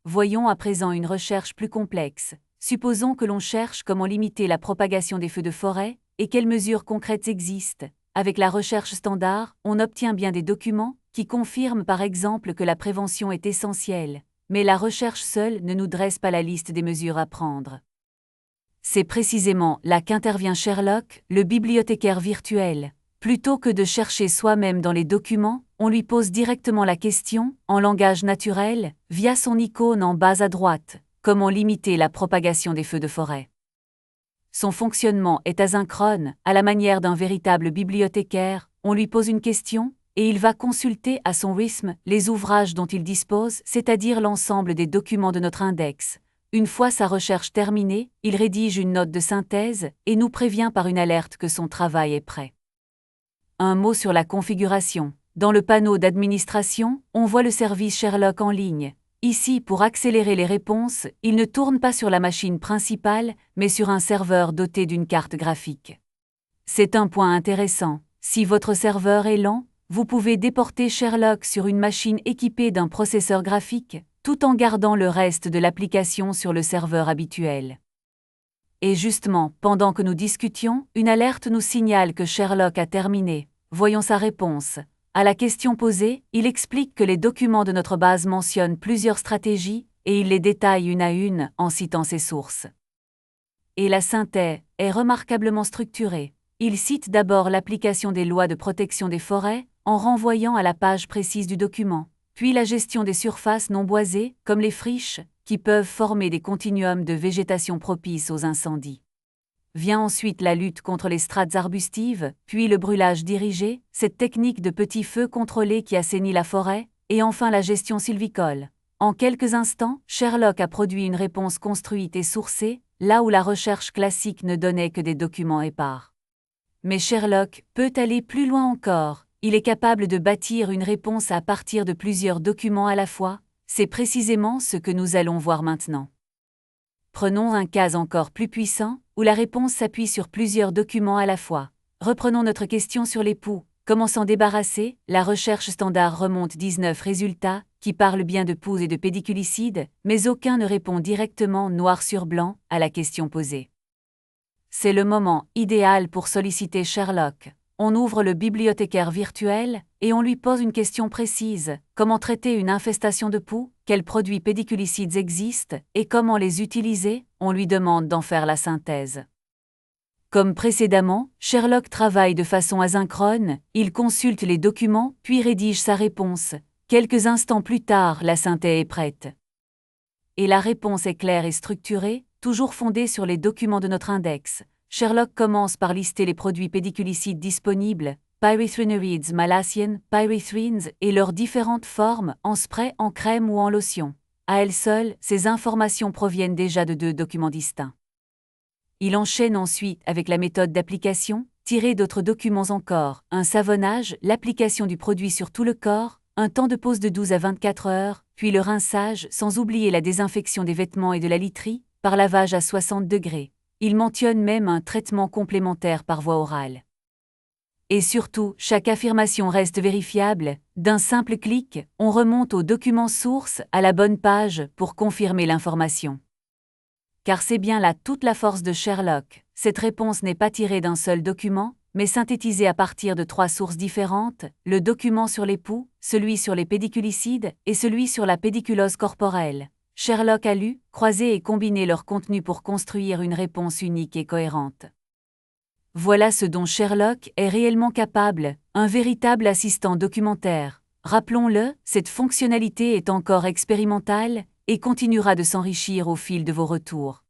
Voyons à présent une recherche plus complexe. Supposons que l'on cherche comment limiter la propagation des feux de forêt et quelles mesures concrètes existent. Avec la recherche standard, on obtient bien des documents qui confirment par exemple que la prévention est essentielle. Mais la recherche seule ne nous dresse pas la liste des mesures à prendre. C'est précisément là qu'intervient Sherlock, le bibliothécaire virtuel. Plutôt que de chercher soi-même dans les documents, on lui pose directement la question, en langage naturel, via son icône en bas à droite, comment limiter la propagation des feux de forêt. Son fonctionnement est asynchrone, à la manière d'un véritable bibliothécaire, on lui pose une question, et il va consulter à son rythme les ouvrages dont il dispose, c'est-à-dire l'ensemble des documents de notre index. Une fois sa recherche terminée, il rédige une note de synthèse et nous prévient par une alerte que son travail est prêt. Un mot sur la configuration. Dans le panneau d'administration, on voit le service Sherlock en ligne. Ici, pour accélérer les réponses, il ne tourne pas sur la machine principale, mais sur un serveur doté d'une carte graphique. C'est un point intéressant. Si votre serveur est lent, vous pouvez déporter Sherlock sur une machine équipée d'un processeur graphique, tout en gardant le reste de l'application sur le serveur habituel. Et justement, pendant que nous discutions, une alerte nous signale que Sherlock a terminé. Voyons sa réponse. À la question posée, il explique que les documents de notre base mentionnent plusieurs stratégies, et il les détaille une à une en citant ses sources. Et la synthèse est remarquablement structurée. Il cite d'abord l'application des lois de protection des forêts, en renvoyant à la page précise du document, puis la gestion des surfaces non boisées, comme les friches, qui peuvent former des continuums de végétation propices aux incendies. Vient ensuite la lutte contre les strates arbustives, puis le brûlage dirigé, cette technique de petits feux contrôlés qui assainit la forêt, et enfin la gestion sylvicole. En quelques instants, Sherlock a produit une réponse construite et sourcée, là où la recherche classique ne donnait que des documents épars. Mais Sherlock peut aller plus loin encore. Il est capable de bâtir une réponse à partir de plusieurs documents à la fois. C'est précisément ce que nous allons voir maintenant. Prenons un cas encore plus puissant, où la réponse s'appuie sur plusieurs documents à la fois. Reprenons notre question sur les poux. Comment s'en débarrasser? La recherche standard remonte 19 résultats, qui parlent bien de poux et de pédiculicides, mais aucun ne répond directement noir sur blanc à la question posée. C'est le moment idéal pour solliciter Sherlock. On ouvre le bibliothécaire virtuel et on lui pose une question précise. Comment traiter une infestation de poux? Quels produits pédiculicides existent? Et comment les utiliser? On lui demande d'en faire la synthèse. Comme précédemment, Sherlock travaille de façon asynchrone, il consulte les documents puis rédige sa réponse. Quelques instants plus tard, la synthèse est prête. Et la réponse est claire et structurée, toujours fondée sur les documents de notre index. Sherlock commence par lister les produits pédiculicides disponibles, pyrethrinurides, malaciens, pyrethrines et leurs différentes formes, en spray, en crème ou en lotion. À elles seules, ces informations proviennent déjà de 2 documents distincts. Il enchaîne ensuite avec la méthode d'application, tirée d'autres documents encore, un savonnage, l'application du produit sur tout le corps, un temps de pause de 12 à 24 heures, puis le rinçage, sans oublier la désinfection des vêtements et de la literie, par lavage à 60 degrés. Il mentionne même un traitement complémentaire par voie orale. Et surtout, chaque affirmation reste vérifiable. D'un simple clic, on remonte au document source, à la bonne page, pour confirmer l'information. Car c'est bien là toute la force de Sherlock. Cette réponse n'est pas tirée d'un seul document, mais synthétisée à partir de 3 sources différentes, le document sur les poux, celui sur les pédiculicides et celui sur la pédiculose corporelle. Sherlock a lu, croisé et combiné leur contenu pour construire une réponse unique et cohérente. Voilà ce dont Sherlock est réellement capable, un véritable assistant documentaire. Rappelons-le, cette fonctionnalité est encore expérimentale et continuera de s'enrichir au fil de vos retours.